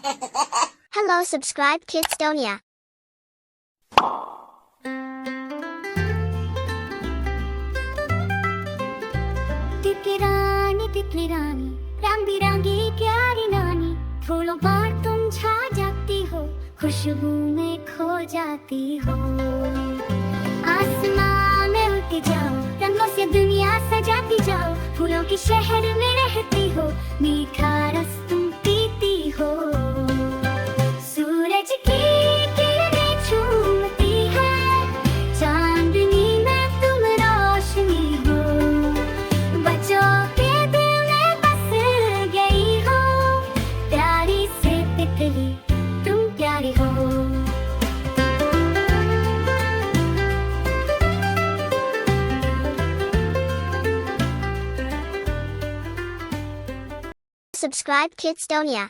Hello, subscribe Kids Duniya. तितली रानी रंग बिरंगी प्यारी नानी फूलों पर तुम छा जाती हो खुशबू में खो जाती हो आसमान में उड़ती जाओ रंगों से दुनिया सजाती जाओ फूलों की शहर में रहती हो मीठा रस तुम पीती हो सूरज की किरणें चूमती है चांदनी में तुम रोशनी हो बच्चों के दिल में बस गई हो प्यारी से तितली तुम प्यारी हो Subscribe Kids Duniya.